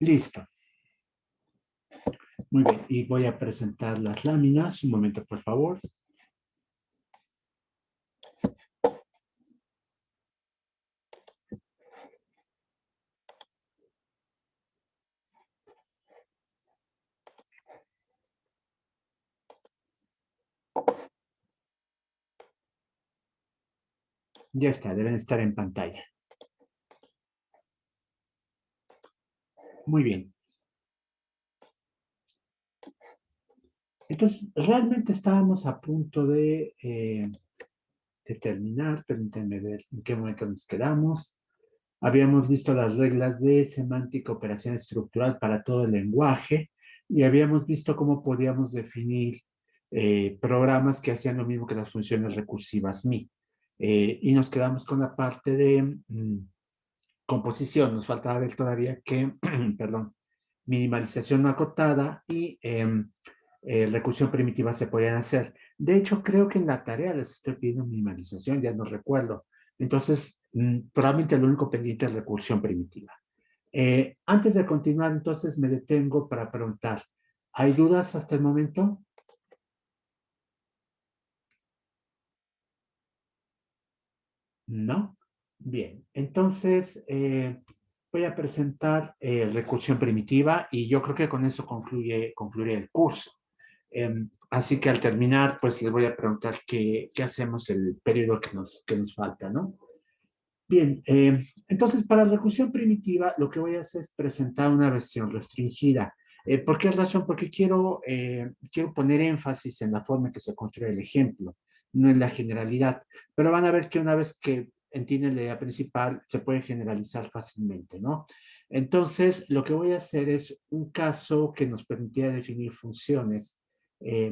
Listo. Muy bien. Y voy a presentar las láminas. Un momento, por favor. Ya está, deben estar en pantalla. Muy bien. Entonces, realmente estábamos a punto de terminar. Permítanme ver en qué momento nos quedamos. Habíamos visto las reglas de semántica, operación estructural para todo el lenguaje y habíamos visto cómo podíamos definir programas que hacían lo mismo que las funciones recursivas MI. Y nos quedamos con la parte de composición. Nos faltaba ver todavía que, perdón, minimalización no acotada y recursión primitiva se podían hacer. De hecho, creo que en la tarea les estoy pidiendo minimalización, ya no recuerdo. Entonces, probablemente lo único pendiente es recursión primitiva. Antes de continuar, entonces me detengo para preguntar, ¿hay dudas hasta el momento? ¿No? Bien, entonces voy a presentar recursión primitiva y yo creo que con eso concluye el curso. Así que al terminar, pues les voy a preguntar qué hacemos el periodo que nos falta, ¿no? Bien, entonces para la recursión primitiva lo que voy a hacer es presentar una versión restringida. ¿Por qué razón? Porque quiero poner énfasis en la forma en que se construye el ejemplo, no en la generalidad. Pero van a ver que una vez que entienden la idea principal, se puede generalizar fácilmente, ¿no? Entonces, lo que voy a hacer es un caso que nos permitiría definir funciones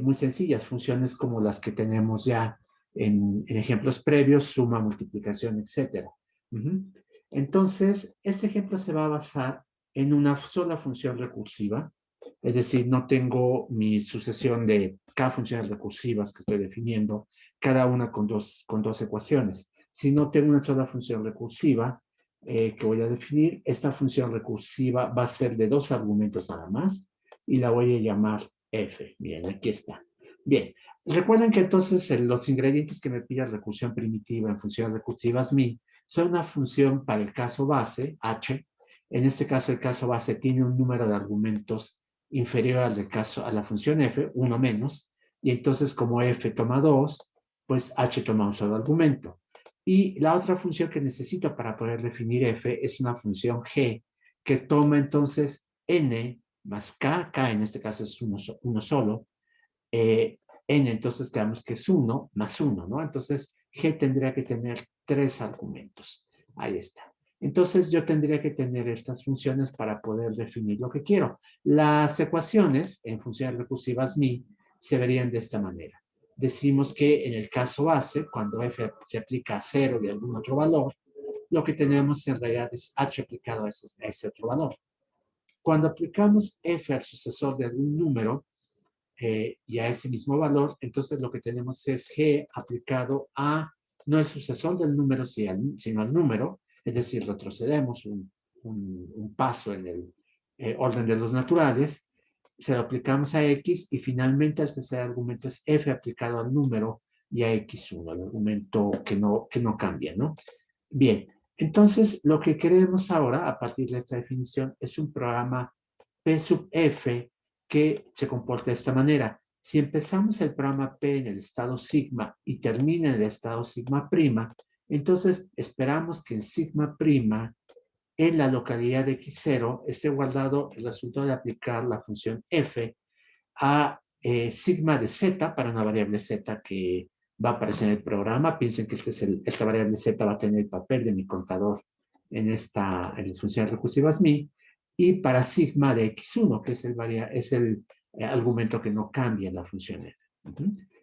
muy sencillas, funciones como las que tenemos ya en ejemplos previos, suma, multiplicación, etcétera. Ujú. Entonces, este ejemplo se va a basar en una sola función recursiva, es decir, no tengo mi sucesión de cada funciones recursivas que estoy definiendo, cada una con dos ecuaciones, sino tengo una sola función recursiva que voy a definir. Esta función recursiva va a ser de dos argumentos nada más y la voy a llamar f. Bien, aquí está. Bien, recuerden que entonces los ingredientes que me pide recursión primitiva en funciones recursivas mi son una función para el caso base, h. En este caso, el caso base tiene un número de argumentos inferior a la función f, uno menos, y entonces como f toma 2, pues h toma un solo argumento. Y la otra función que necesito para poder definir f es una función g, que toma entonces n más k en este caso es uno solo, n entonces quedamos que es 1 más 1, ¿no? Entonces g tendría que tener 3 argumentos. Ahí está. Entonces yo tendría que tener estas funciones para poder definir lo que quiero. Las ecuaciones en funciones recursivas mi se verían de esta manera. Decimos que en el caso base, cuando f se aplica a 0 de algún otro valor, lo que tenemos en realidad es h aplicado a ese otro valor. Cuando aplicamos f al sucesor de algún número, y a ese mismo valor, entonces lo que tenemos es g aplicado a, no el sucesor del número, sino al número, es decir, retrocedemos un paso en el orden de los naturales, se lo aplicamos a x y finalmente el tercer argumento es f aplicado al número y a x1, el argumento que no cambia, ¿no? Bien, entonces lo que queremos ahora, a partir de esta definición, es un programa P sub f que se comporta de esta manera. Si empezamos el programa P en el estado sigma y termina en el estado sigma prima, entonces esperamos que en sigma prima, en la localidad de x0, esté guardado el resultado de aplicar la función f a sigma de z para una variable z que va a aparecer en el programa. Piensen que esta variable z va a tener el papel de mi contador en las funciones recursivas mi, y para sigma de x1, que es el argumento que no cambia en la función f.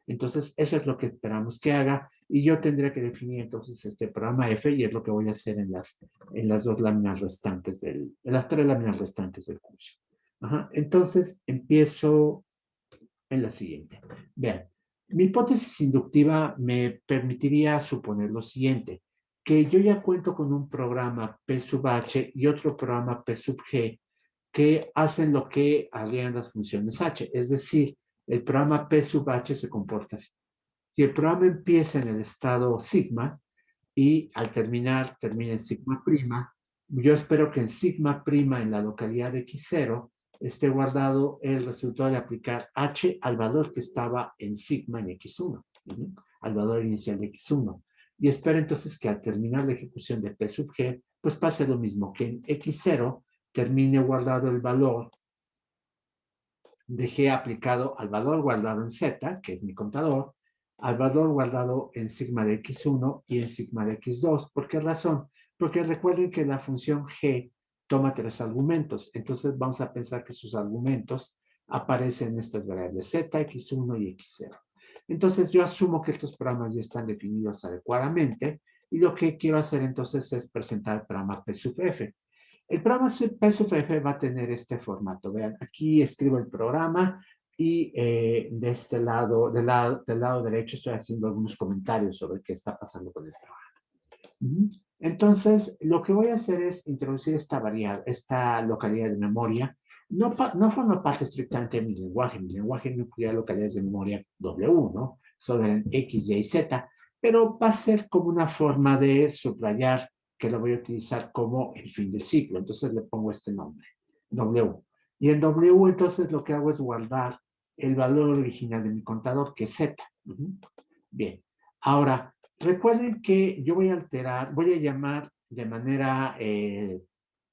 Entonces, eso es lo que esperamos que haga, y yo tendría que definir entonces este programa f, y es lo que voy a hacer en las dos láminas restantes en las tres láminas restantes del curso. Entonces, empiezo en la siguiente. Vean, mi hipótesis inductiva me permitiría suponer lo siguiente, que yo ya cuento con un programa P sub H y otro programa P sub G que hacen lo que harían las funciones h. Es decir, el programa P sub h se comporta así. Si el programa empieza en el estado sigma y al terminar termina en sigma prima, yo espero que en sigma prima en la localidad de x0 esté guardado el resultado de aplicar h al valor que estaba en sigma en x1, al valor inicial de x1. Y espero entonces que al terminar la ejecución de P sub g, pues pase lo mismo, que en x0 termine guardado el valor de g aplicado al valor guardado en z, que es mi contador, al valor guardado en sigma de x1 y en sigma de x2. ¿Por qué razón? Porque recuerden que la función g toma 3 argumentos. Entonces vamos a pensar que sus argumentos aparecen en estas variables z, x1 y x0. Entonces yo asumo que estos programas ya están definidos adecuadamente y lo que quiero hacer entonces es presentar el programa P sub f. El programa P sub f va a tener este formato. Vean, aquí escribo el programa y de este lado, del lado derecho, estoy haciendo algunos comentarios sobre qué está pasando con el programa. Entonces, lo que voy a hacer es introducir esta variable, esta localidad de memoria. No forma parte estrictamente de mi lenguaje. Mi lenguaje no incluye localidades de memoria W, ¿no? Solo en X, Y, Z, pero va a ser como una forma de subrayar que lo voy a utilizar como el fin del ciclo. Entonces le pongo este nombre, W. Y en W entonces lo que hago es guardar el valor original de mi contador, que es Z. Bien. Ahora, recuerden que yo voy a alterar, voy a llamar de manera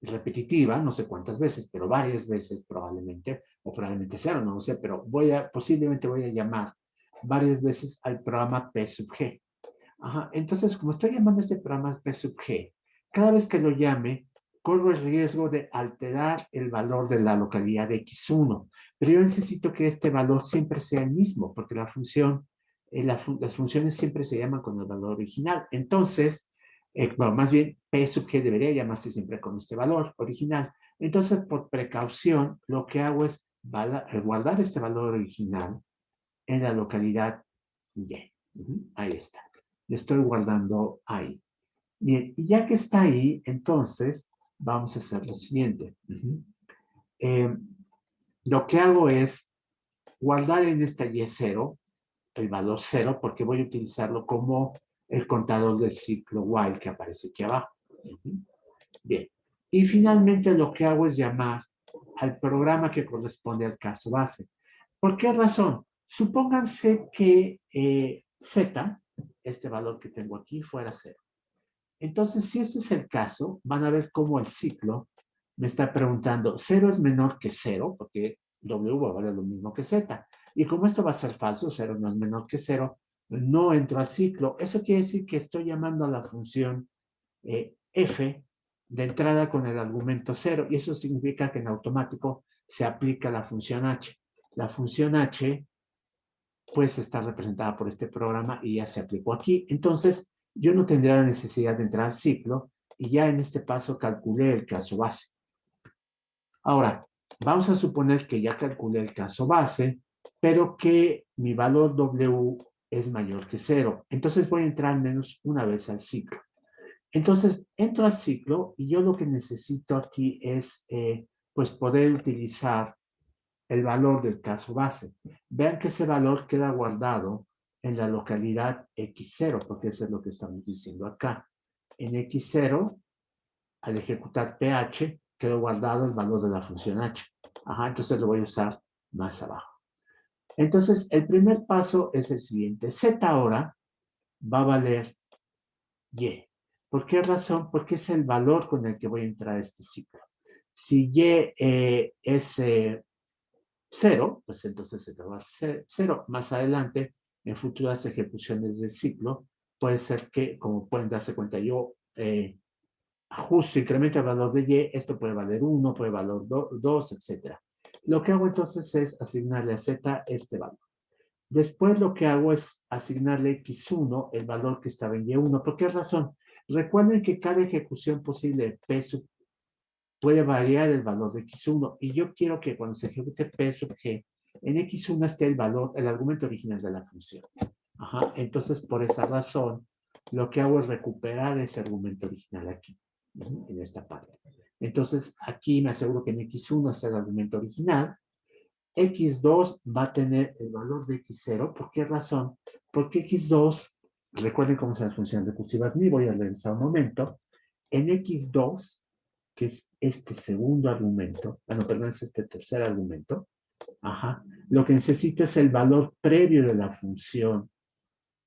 repetitiva, no sé cuántas veces, pero varias veces probablemente, o probablemente cero, no lo sé, pero posiblemente voy a llamar varias veces al programa P sub G. Ajá, entonces, como estoy llamando a este programa P sub G, cada vez que lo llame, corro el riesgo de alterar el valor de la localidad de x1, pero yo necesito que este valor siempre sea el mismo, porque la función, las funciones siempre se llaman con el valor original. Entonces, bueno, más bien P sub G debería llamarse siempre con este valor original. Entonces, por precaución, lo que hago es guardar este valor original en la localidad Y. Ahí está. Le estoy guardando ahí. Bien, y ya que está ahí, entonces vamos a hacer lo siguiente. Lo que hago es guardar en esta Y0 el valor 0 porque voy a utilizarlo como el contador del ciclo while que aparece aquí abajo. Bien. Y finalmente lo que hago es llamar al programa que corresponde al caso base. ¿Por qué razón? Supónganse que Z, este valor que tengo aquí, fuera 0. Entonces, si este es el caso, van a ver cómo el ciclo me está preguntando, 0 es menor que 0, porque W va a valer lo mismo que Z. Y como esto va a ser falso, 0 no es menor que 0, no entro al ciclo. Eso quiere decir que estoy llamando a la función f de entrada con el argumento 0, y eso significa que en automático se aplica la función h. La función h pues está representada por este programa y ya se aplicó aquí. Entonces, yo no tendría la necesidad de entrar al ciclo y ya en este paso calculé el caso base. Ahora, vamos a suponer que ya calculé el caso base, pero que mi valor W es mayor que 0. Entonces voy a entrar al menos una vez al ciclo. Entonces, entro al ciclo y yo lo que necesito aquí es pues poder utilizar el valor del caso base. Vean que ese valor queda guardado en la localidad x0, porque eso es lo que estamos diciendo acá. En x0, al ejecutar ph, quedó guardado el valor de la función h. Ajá, entonces lo voy a usar más abajo. Entonces, el primer paso es el siguiente. Z ahora va a valer y. ¿Por qué razón? Porque es el valor con el que voy a entrar a este ciclo. Si y es 0, pues entonces se va a ser 0. Más adelante, en futuras ejecuciones del ciclo, puede ser que, como pueden darse cuenta, yo ajusto, incremento el valor de y, esto puede valer 1, puede valer 2, etc. Lo que hago entonces es asignarle a z este valor. Después lo que hago es asignarle x1 el valor que estaba en y1. ¿Por qué razón? Recuerden que cada ejecución posible de P sub puede variar el valor de x1 y yo quiero que cuando se ejecute P sub g, en x1 esté el valor, el argumento original de la función. Ajá. Entonces, por esa razón, lo que hago es recuperar ese argumento original aquí, en esta parte. Entonces, aquí me aseguro que en x1 es el argumento original. X2 va a tener el valor de x0. ¿Por qué razón? Porque x2, recuerden cómo son las funciones recursivas MI, voy a regresar un momento. En x2, que es este segundo argumento, no, perdón, es este tercer argumento, ajá, lo que necesito es el valor previo de la función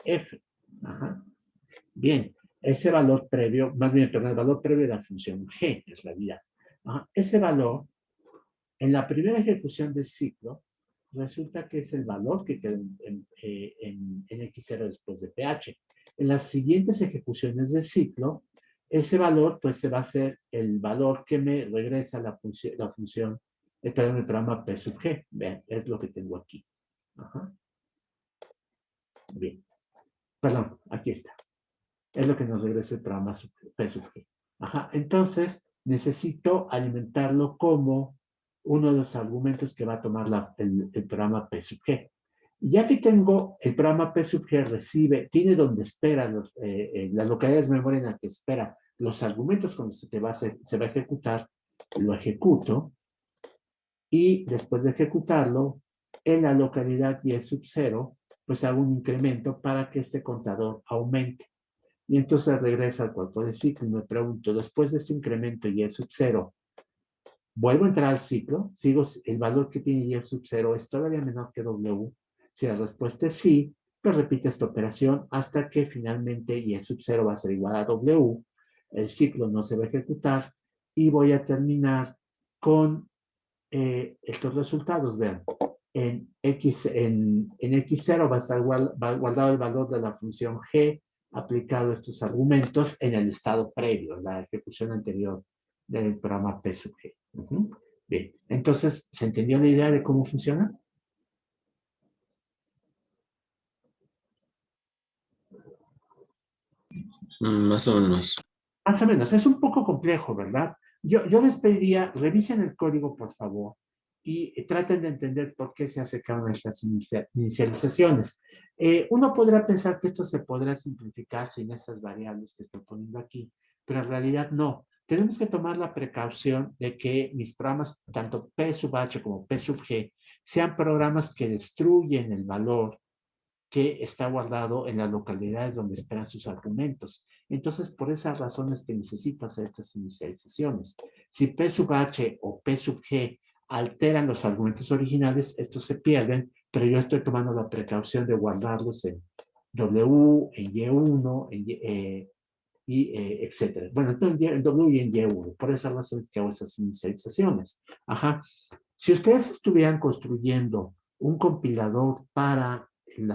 f. Ajá. Bien, ese valor previo, más bien, perdón, el valor previo de la función g, en realidad. Ajá. Ese valor, en la primera ejecución del ciclo, resulta que es el valor que queda en x0 después de pH. En las siguientes ejecuciones del ciclo, ese valor pues se va a hacer el valor que me regresa la función, perdón, el programa P sub G. Vean, es lo que tengo aquí. Ajá. Bien. Perdón, aquí está. Es lo que nos regresa el programa P sub G. Ajá. Entonces, necesito alimentarlo como uno de los argumentos que va a tomar el programa P sub G. Ya que tengo el programa P sub G tiene donde espera las localidades de memoria en la que espera los argumentos con los que se va a ejecutar, lo ejecuto y después de ejecutarlo, en la localidad y sub 0, pues hago un incremento para que este contador aumente. Y entonces regresa al cuerpo de ciclo y me pregunto, después de ese incremento y sub 0, ¿vuelvo a entrar al ciclo? ¿Sigo el valor que tiene y sub 0 es todavía menor que W? Si la respuesta es sí, pues repite esta operación hasta que finalmente y sub 0 va a ser igual a W. El ciclo no se va a ejecutar y voy a terminar con estos resultados. Vean, en X0 va a estar guardado el valor de la función G aplicado a estos argumentos en el estado previo, la ejecución anterior del programa P sub G. Bien, entonces, ¿se entendió la idea de cómo funciona? Más o menos. Más o menos, es un poco complejo, ¿verdad? Yo les pediría, revisen el código, por favor, y traten de entender por qué se hace cada una de estas inicializaciones. Uno podrá pensar que esto se podrá simplificar sin estas variables que estoy poniendo aquí, pero en realidad no. Tenemos que tomar la precaución de que mis programas, tanto P sub H como P sub G, sean programas que destruyen el valor que está guardado en las localidades donde esperan sus argumentos. Entonces, por esas razones que necesito hacer estas inicializaciones. Si P sub H o P sub G alteran los argumentos originales, estos se pierden, pero yo estoy tomando la precaución de guardarlos en W, en Y1, etcétera. Bueno, entonces en W y en Y1. Por esas razones que hago esas inicializaciones. Ajá. Si ustedes estuvieran construyendo un compilador para el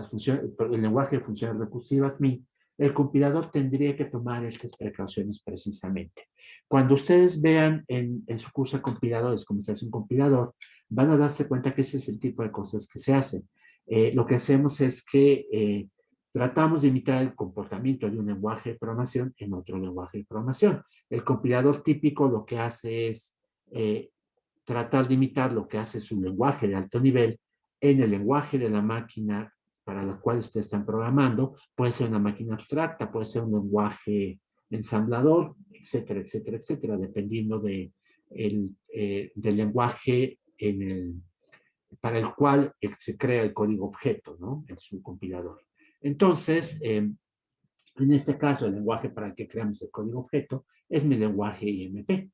lenguaje de funciones recursivas MI, el compilador tendría que tomar estas precauciones precisamente. Cuando ustedes vean en su curso de compiladores cómo se hace un compilador, van a darse cuenta que ese es el tipo de cosas que se hacen. Lo que hacemos es que tratamos de imitar el comportamiento de un lenguaje de programación en otro lenguaje de programación. El compilador típico lo que hace es tratar de imitar lo que hace su lenguaje de alto nivel en el lenguaje de la máquina para la cual ustedes están programando. Puede ser una máquina abstracta, puede ser un lenguaje ensamblador, etcétera, etcétera, etcétera, dependiendo del lenguaje para el cual se crea el código objeto, ¿no? En su compilador. Entonces, en este caso, el lenguaje para el que creamos el código objeto es mi lenguaje IMP.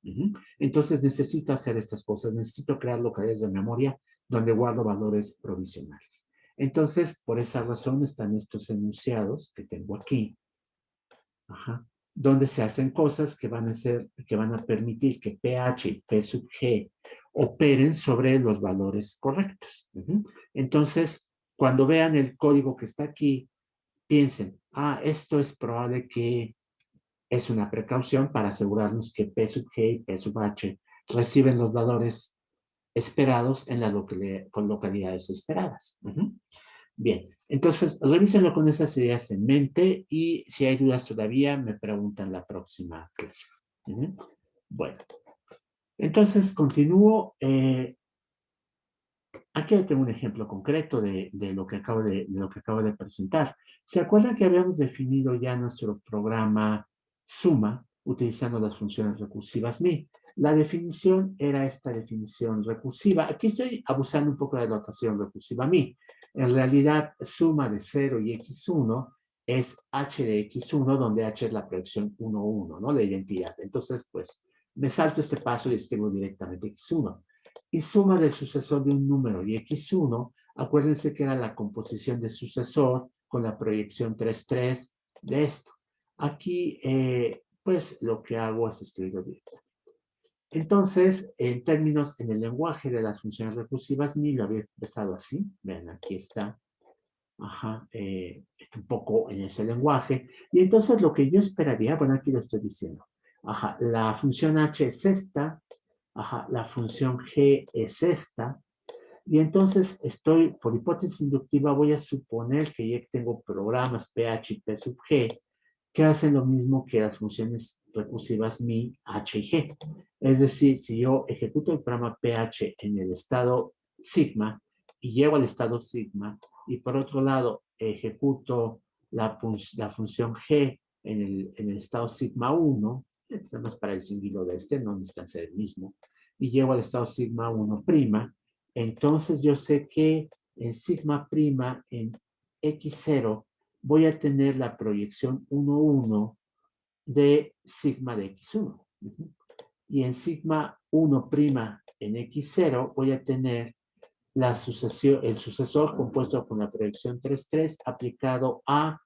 Entonces, necesito hacer estas cosas. Necesito crear localidades de memoria donde guardo valores provisionales. Entonces, por esa razón están estos enunciados que tengo aquí, donde se hacen cosas que van a permitir que pH y P sub G operen sobre los valores correctos. Entonces, cuando vean el código que está aquí, piensen, esto es probable que es una precaución para asegurarnos que P sub G y P sub H reciben los valores esperados en con localidades esperadas. Bien, entonces revísenlo con esas ideas en mente y si hay dudas todavía me preguntan la próxima clase. Bueno, entonces continúo. Aquí tengo un ejemplo concreto de lo que acabo de presentar. ¿Se acuerdan que habíamos definido ya nuestro programa suma utilizando las funciones recursivas MI? La definición era esta definición recursiva. Aquí estoy abusando un poco de la notación recursiva a mí. En realidad, suma de 0 y x1 es h de x1, donde h es la proyección 1, 1, ¿no? La identidad. Entonces, pues, me salto este paso y escribo directamente x1. Y suma del sucesor de un número y x1, acuérdense que era la composición del sucesor con la proyección 3, 3 de esto. Aquí, pues, lo que hago es escribirlo directamente. Entonces, en términos, en el lenguaje de las funciones recursivas, lo había empezado así. Vean, aquí está. Ajá, un poco en ese lenguaje. Y entonces lo que yo esperaría, bueno, aquí lo estoy diciendo. Ajá, la función h es esta. Ajá, la función g es esta. Y entonces estoy, por hipótesis inductiva, voy a suponer que ya tengo programas ph y p sub g que hacen lo mismo que las funciones recursivas mi, h y g. Es decir, si yo ejecuto el programa ph en el estado sigma y llego al estado sigma, y por otro lado ejecuto la función g en el estado sigma 1, nada más para distinguirlo de este, no necesita ser el mismo, y llego al estado sigma 1', entonces yo sé que en sigma prima en x0 voy a tener la proyección 1, 1 de sigma de x1. Y en sigma 1' en x0 voy a tener el sucesor compuesto con la proyección 3, 3 aplicado a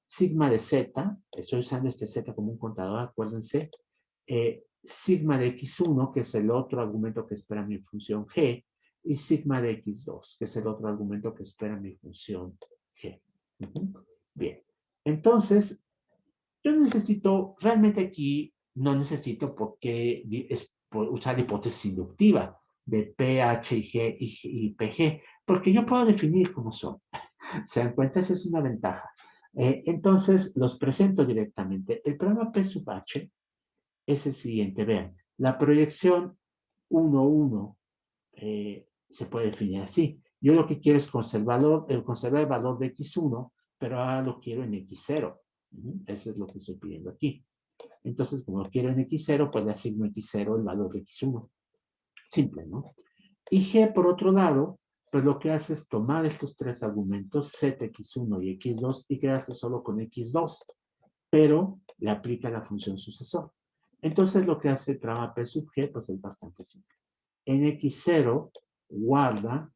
sigma de z. Estoy usando este z como un contador, acuérdense. Sigma de x1, que es el otro argumento que espera mi función g, y sigma de x2, que es el otro argumento que espera mi función g. Bien, entonces, yo necesito, realmente aquí no necesito por qué usar hipótesis inductiva de pH y G y PG, porque yo puedo definir cómo son. ¿Se dan cuenta? Esa es una ventaja. Entonces, los presento directamente. El programa P sub H es el siguiente. Vean, la proyección 1, 1 se puede definir así. Yo lo que quiero es conservar el valor de x1, pero ahora lo quiero en x0. Eso es lo que estoy pidiendo aquí. Entonces, como lo quiero en x0, pues le asigno x0 el valor de x1. Simple, ¿no? Y g, por otro lado, pues lo que hace es tomar estos tres argumentos, z, x1 y x2, y quedarse solo con x2, pero le aplica la función sucesor. Entonces, lo que hace el programa P sub g, pues es bastante simple. En x0 guarda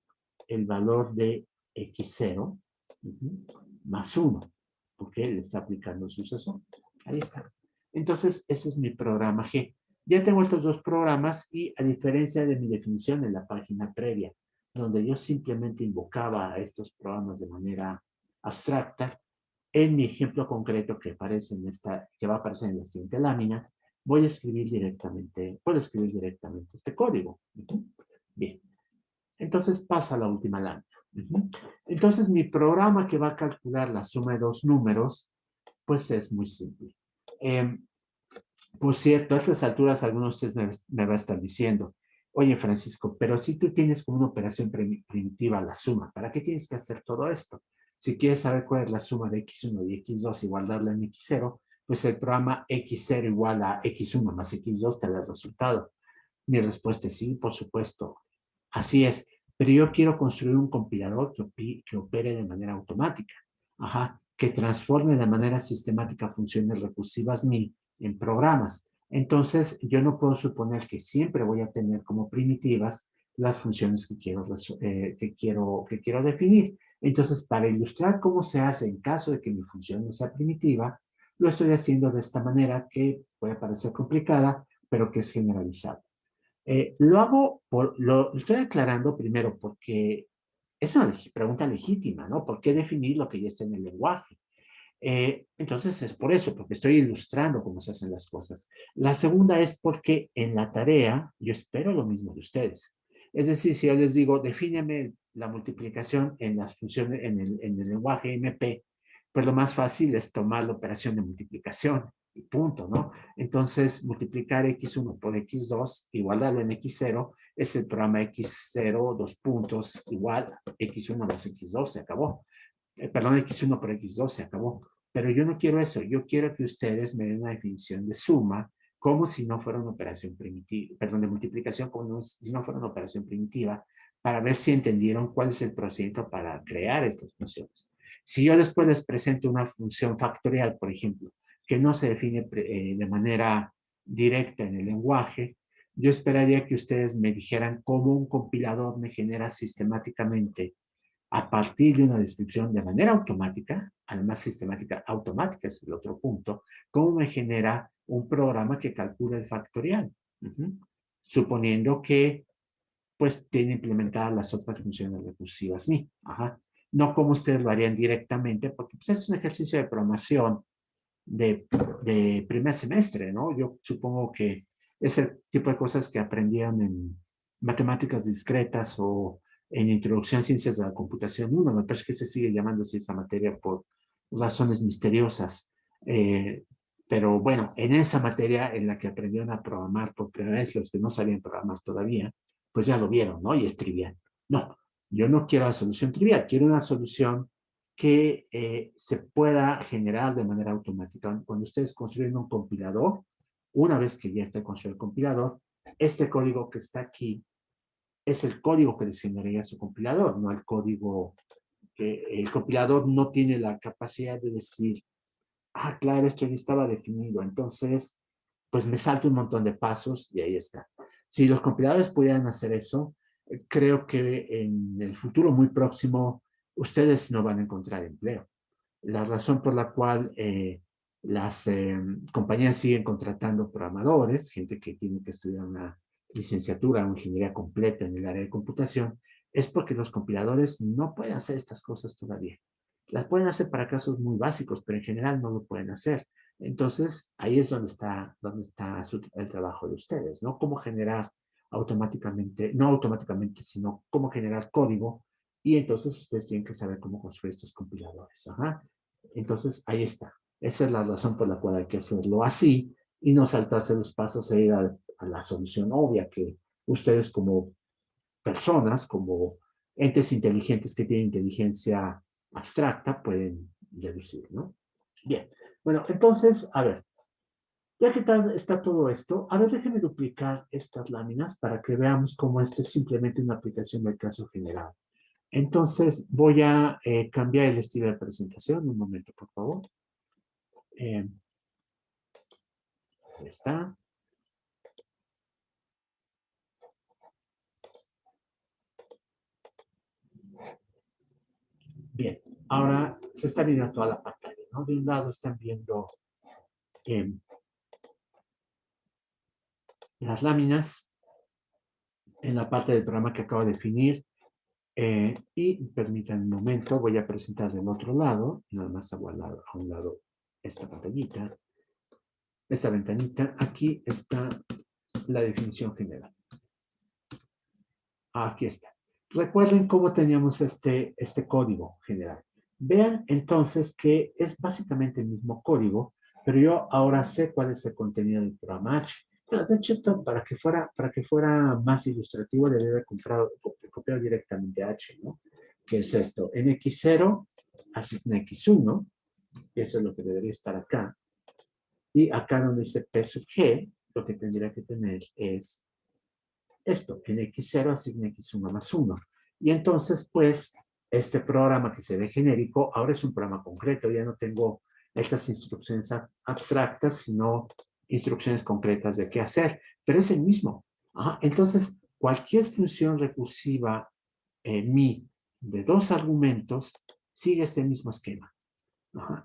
el valor de x0 más 1, porque le está aplicando el sucesor. Ahí está. Entonces, ese es mi programa G. Ya tengo estos dos programas y a diferencia de mi definición en la página previa, donde yo simplemente invocaba a estos programas de manera abstracta, en mi ejemplo concreto que va a aparecer en la siguiente lámina, puedo escribir directamente este código. Bien. Entonces pasa a la última lámina. Entonces mi programa que va a calcular la suma de dos números, pues es muy simple. Por cierto, a estas alturas algunos de ustedes me va a estar diciendo, oye Francisco, pero si tú tienes como una operación primitiva la suma, ¿para qué tienes que hacer todo esto? Si quieres saber cuál es la suma de x1 y x2 igual darle en x0, pues el programa x0 igual a x1 más x2 te da el resultado. Mi respuesta es sí, por supuesto. Así es, pero yo quiero construir un compilador que opere de manera automática, que transforme de manera sistemática funciones recursivas MI en programas. Entonces, yo no puedo suponer que siempre voy a tener como primitivas las funciones que quiero definir. Entonces, para ilustrar cómo se hace en caso de que mi función no sea primitiva, lo estoy haciendo de esta manera que puede parecer complicada, pero que es generalizable. Lo estoy aclarando primero porque es una pregunta legítima, ¿no? ¿Por qué definir lo que ya está en el lenguaje? Entonces es por eso, porque estoy ilustrando cómo se hacen las cosas. La segunda es porque en la tarea yo espero lo mismo de ustedes. Es decir, si yo les digo, defíneme la multiplicación en las funciones, en el lenguaje MP, pues lo más fácil es tomar la operación de multiplicación y punto, ¿no? Entonces, multiplicar x1 por x2, igualarlo en x0, es el programa x0, dos puntos, igual x1 más x2, se acabó. Perdón, x1 por x2, se acabó. Pero yo no quiero eso, yo quiero que ustedes me den una definición de suma como si no fuera una operación primitiva, perdón, de multiplicación, como si no fuera una operación primitiva, para ver si entendieron cuál es el procedimiento para crear estas funciones. Si yo después les presento una función factorial, por ejemplo, que no se define de manera directa en el lenguaje, yo esperaría que ustedes me dijeran cómo un compilador me genera sistemáticamente a partir de una descripción de manera automática, además sistemática automática es el otro punto, cómo me genera un programa que calcula el factorial, suponiendo que pues tiene implementadas las otras funciones recursivas MI. No como ustedes lo harían directamente, porque pues, es un ejercicio de programación de primer semestre, ¿no? Yo supongo que es el tipo de cosas que aprendían en matemáticas discretas o en Introducción a Ciencias de la Computación 1. Me parece que se sigue llamando así esa materia por razones misteriosas. Eh, pero bueno, en esa materia en la que aprendieron a programar por primera vez, los que no sabían programar todavía, pues ya lo vieron, ¿no? Y es trivial. No, yo no quiero la solución trivial, quiero una solución que se pueda generar de manera automática. Cuando ustedes construyen un compilador, una vez que ya está construido el compilador, este código que está aquí es el código que les generaría su compilador, no el código que el compilador no tiene la capacidad de decir, ah, claro, esto ya estaba definido, entonces, pues me salto un montón de pasos y ahí está. Si los compiladores pudieran hacer eso, creo que en el futuro muy próximo ustedes no van a encontrar empleo. La razón por la cual las compañías siguen contratando programadores, gente que tiene que estudiar una licenciatura o ingeniería completa en el área de computación, es porque los compiladores no pueden hacer estas cosas todavía. Las pueden hacer para casos muy básicos, pero en general no lo pueden hacer. Entonces, ahí es donde está el trabajo de ustedes, ¿no? Cómo generar automáticamente, no automáticamente, sino cómo generar código y entonces ustedes tienen que saber cómo construir estos compiladores. Entonces, ahí está. Esa es la razón por la cual hay que hacerlo así y no saltarse los pasos e ir a la solución obvia que ustedes como personas, como entes inteligentes que tienen inteligencia abstracta, pueden deducir, ¿no? Bien. Bueno, entonces, a ver, ya que está todo esto, a ver, déjenme duplicar estas láminas para que veamos cómo esto es simplemente una aplicación del caso general. Entonces, voy a cambiar el estilo de presentación. Un momento, por favor. Ahí está. Bien, ahora se está viendo toda la pantalla, ¿no? De un lado están viendo eh, las láminas en la parte del programa que acabo de definir. Y permítanme un momento, voy a presentar del otro lado, nada más hago a un lado esta pantallita, esta ventanita. Aquí está la definición general. Aquí está. Recuerden cómo teníamos este código general. Vean entonces que es básicamente el mismo código, pero yo ahora sé cuál es el contenido del programa H. Pero de hecho, para que fuera más ilustrativo, le debe copiar directamente H, ¿no? ¿Qué es esto? En X0 asigna X1, y eso es lo que debería estar acá. Y acá donde dice P sub G, lo que tendría que tener es esto, en X0 asigna X1 más 1. Y entonces, pues, este programa que se ve genérico, ahora es un programa concreto, ya no tengo estas instrucciones abstractas, sino instrucciones concretas de qué hacer, pero es el mismo. Entonces, cualquier función recursiva mi de dos argumentos sigue este mismo esquema.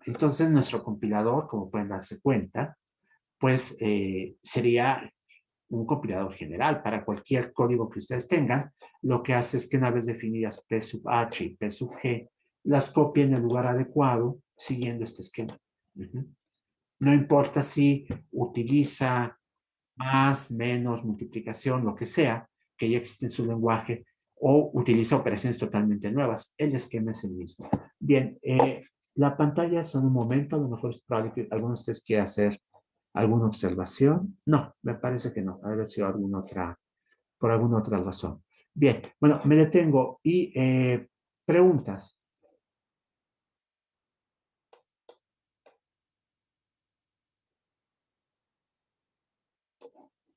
Entonces, nuestro compilador, como pueden darse cuenta, pues sería un compilador general para cualquier código que ustedes tengan. Lo que hace es que una vez definidas P sub H y P sub G, las copia en el lugar adecuado siguiendo este esquema. No importa si utiliza más, menos, multiplicación, lo que sea, que ya existe en su lenguaje, o utiliza operaciones totalmente nuevas. El esquema es el mismo. Bien, la pantalla son un momento, a lo mejor es probable que alguno de ustedes quiera hacer alguna observación. No, me parece que no, ha de haber sido por alguna otra razón. Bien, bueno, me detengo y preguntas.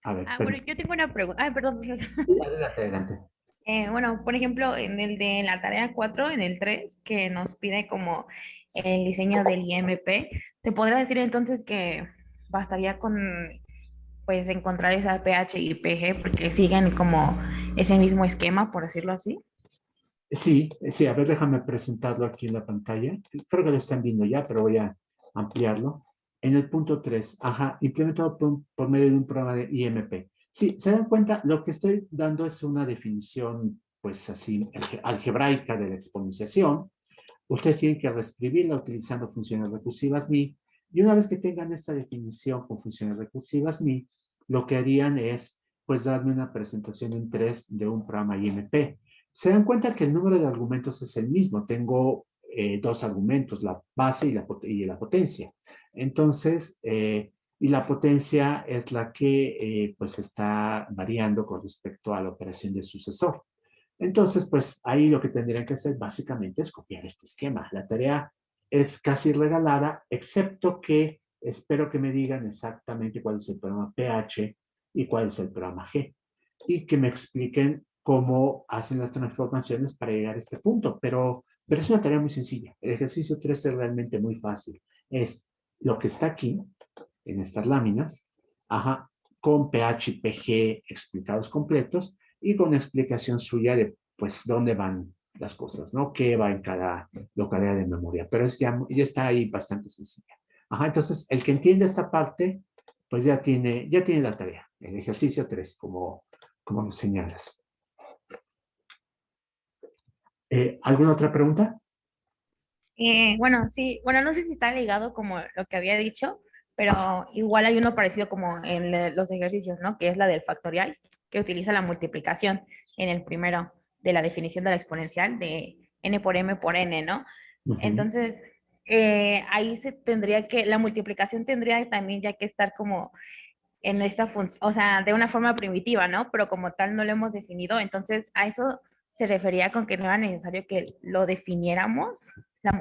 A ver, Ah, bueno, yo tengo una pregunta. Ay, perdón, profesor. sí, adelante, adelante. Bueno, por ejemplo, en el de la tarea 4 en el 3 que nos pide como el diseño del IMP, ¿se podría decir entonces que bastaría con pues encontrar esa PH y PG porque siguen como ese mismo esquema, por decirlo así? Sí, sí, a ver, déjame presentarlo aquí en la pantalla. Creo que lo están viendo ya, pero voy a ampliarlo. En el punto 3, ajá, implementado por medio de un programa de IMP. Sí, se dan cuenta, lo que estoy dando es una definición, pues así, algebraica de la exponenciación. Ustedes tienen que reescribirla utilizando funciones recursivas MI. Y una vez que tengan esta definición con funciones recursivas MI, lo que harían es, pues, darme una presentación en 3 de un programa IMP. Se dan cuenta que el número de argumentos es el mismo. Tengo dos argumentos, la base y la potencia. Entonces, y la potencia es la que pues está variando con respecto a la operación de sucesor. Entonces, pues ahí lo que tendrían que hacer básicamente es copiar este esquema. La tarea es casi regalada, excepto que espero que me digan exactamente cuál es el programa PH y cuál es el programa G. Y que me expliquen cómo hacen las transformaciones para llegar a este punto. Pero es una tarea muy sencilla. El ejercicio 3 es realmente muy fácil. Es lo que está aquí, en estas láminas, ajá, con pH y pG explicados completos y con explicación suya de, pues, dónde van las cosas, ¿no? ¿Qué va en cada localidad de memoria? Pero ya está ahí bastante sencilla. Ajá, entonces, el que entiende esta parte, pues ya tiene la tarea, el ejercicio 3 como lo señalas. ¿Alguna otra pregunta? Bueno, sí, bueno, no sé si está ligado como lo que había dicho, pero igual hay uno parecido como en los ejercicios, ¿no? Que es la del factorial, que utiliza la multiplicación en el primero de la definición de la exponencial de n por m por n, ¿no? Uh -huh. Entonces, ahí se tendría que, la multiplicación tendría también ya que estar como en esta función, o sea, de una forma primitiva, ¿no? Pero como tal no lo hemos definido, entonces a eso se refería con que no era necesario que lo definiéramos,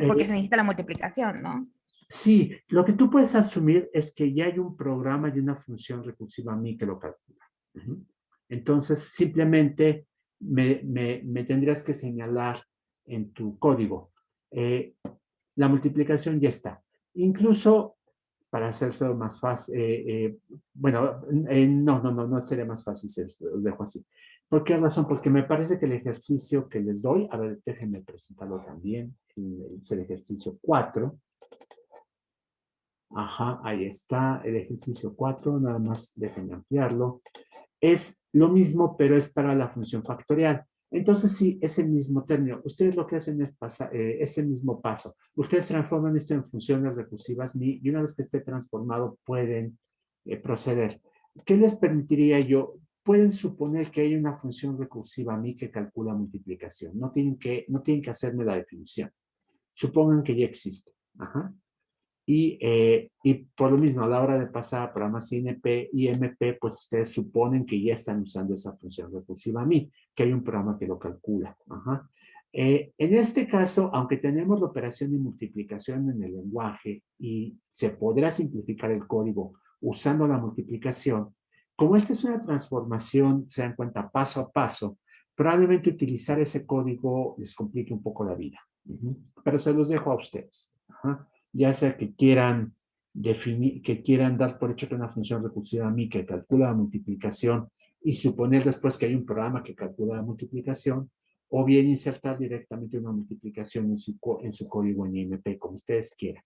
porque se Eh, necesita la multiplicación, ¿no? sí, lo que tú puedes asumir es que ya hay un programa y una función recursiva MI que lo calcula. Uh -huh. Entonces, simplemente me tendrías que señalar en tu código. La multiplicación ya está. Incluso, para hacerlo más fácil, bueno, no sería más fácil, lo dejo así. ¿Por qué razón? Porque me parece que el ejercicio que les doy, a ver, déjenme presentarlo también, es el ejercicio 4. Ajá, ahí está el ejercicio 4, nada más déjenme ampliarlo. Es lo mismo, pero es para la función factorial. Entonces, sí, es el mismo término. Ustedes lo que hacen es pasar, es el mismo paso. Ustedes transforman esto en funciones recursivas y una vez que esté transformado pueden proceder. ¿Qué les permitiría yo? Pueden suponer que hay una función recursiva MI que calcula multiplicación. No tienen que hacerme la definición. Supongan que ya existe. Ajá. Y por lo mismo, a la hora de pasar a programas INP y MP, pues ustedes suponen que ya están usando esa función recursiva MI, que hay un programa que lo calcula. Ajá. En este caso, aunque tenemos la operación de multiplicación en el lenguaje y se podrá simplificar el código usando la multiplicación, como esta es una transformación, se dan cuenta, paso a paso, probablemente utilizar ese código les complique un poco la vida. Pero se los dejo a ustedes. Ajá. Ya sea que quieran definir, que quieran dar por hecho que una función recursiva MI que calcula la multiplicación y suponer después que hay un programa que calcula la multiplicación, o bien insertar directamente una multiplicación en su código en IMP, como ustedes quieran.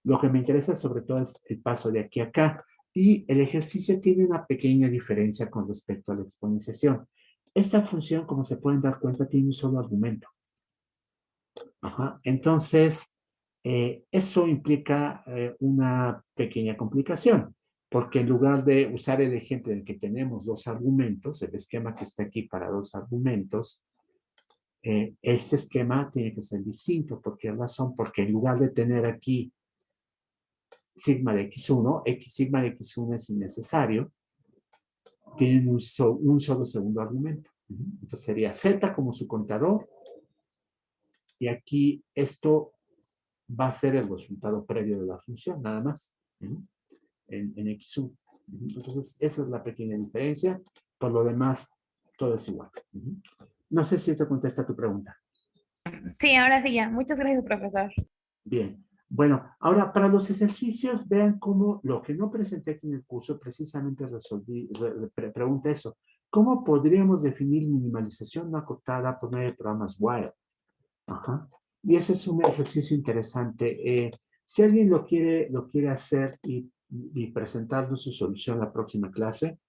Lo que me interesa sobre todo es el paso de aquí a acá, y el ejercicio tiene una pequeña diferencia con respecto a la exponenciación. Esta función, como se pueden dar cuenta, tiene un solo argumento. Ajá. Entonces, eso implica una pequeña complicación, porque en lugar de usar el ejemplo en que tenemos dos argumentos, el esquema que está aquí para dos argumentos, este esquema tiene que ser distinto. ¿Por qué razón? Porque en lugar de tener aquí sigma de x1, x sigma de x1 es innecesario, tienen un solo segundo argumento. Entonces sería z como su contador, y aquí esto va a ser el resultado previo de la función, nada más, en X1. Entonces, esa es la pequeña diferencia. Por lo demás, todo es igual. No sé si esto contesta tu pregunta. Sí, ahora sí ya. Muchas gracias, profesor. Bien. Bueno, ahora para los ejercicios, vean cómo lo que no presenté aquí en el curso, precisamente pregunta eso. ¿Cómo podríamos definir minimalización no acotada por medio de programas Wild? Ajá. Y ese es un ejercicio interesante. Si alguien lo quiere hacer y presentarnos su solución en la próxima clase,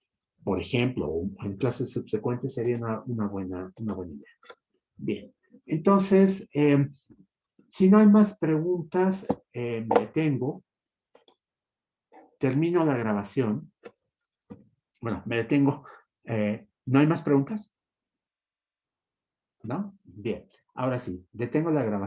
por ejemplo, o en clases subsecuentes, sería una buena idea. Bien. Entonces, si no hay más preguntas, me detengo, termino la grabación. Bueno, me detengo. ¿No hay más preguntas? ¿No? Bien. Ahora sí, detengo la grabación.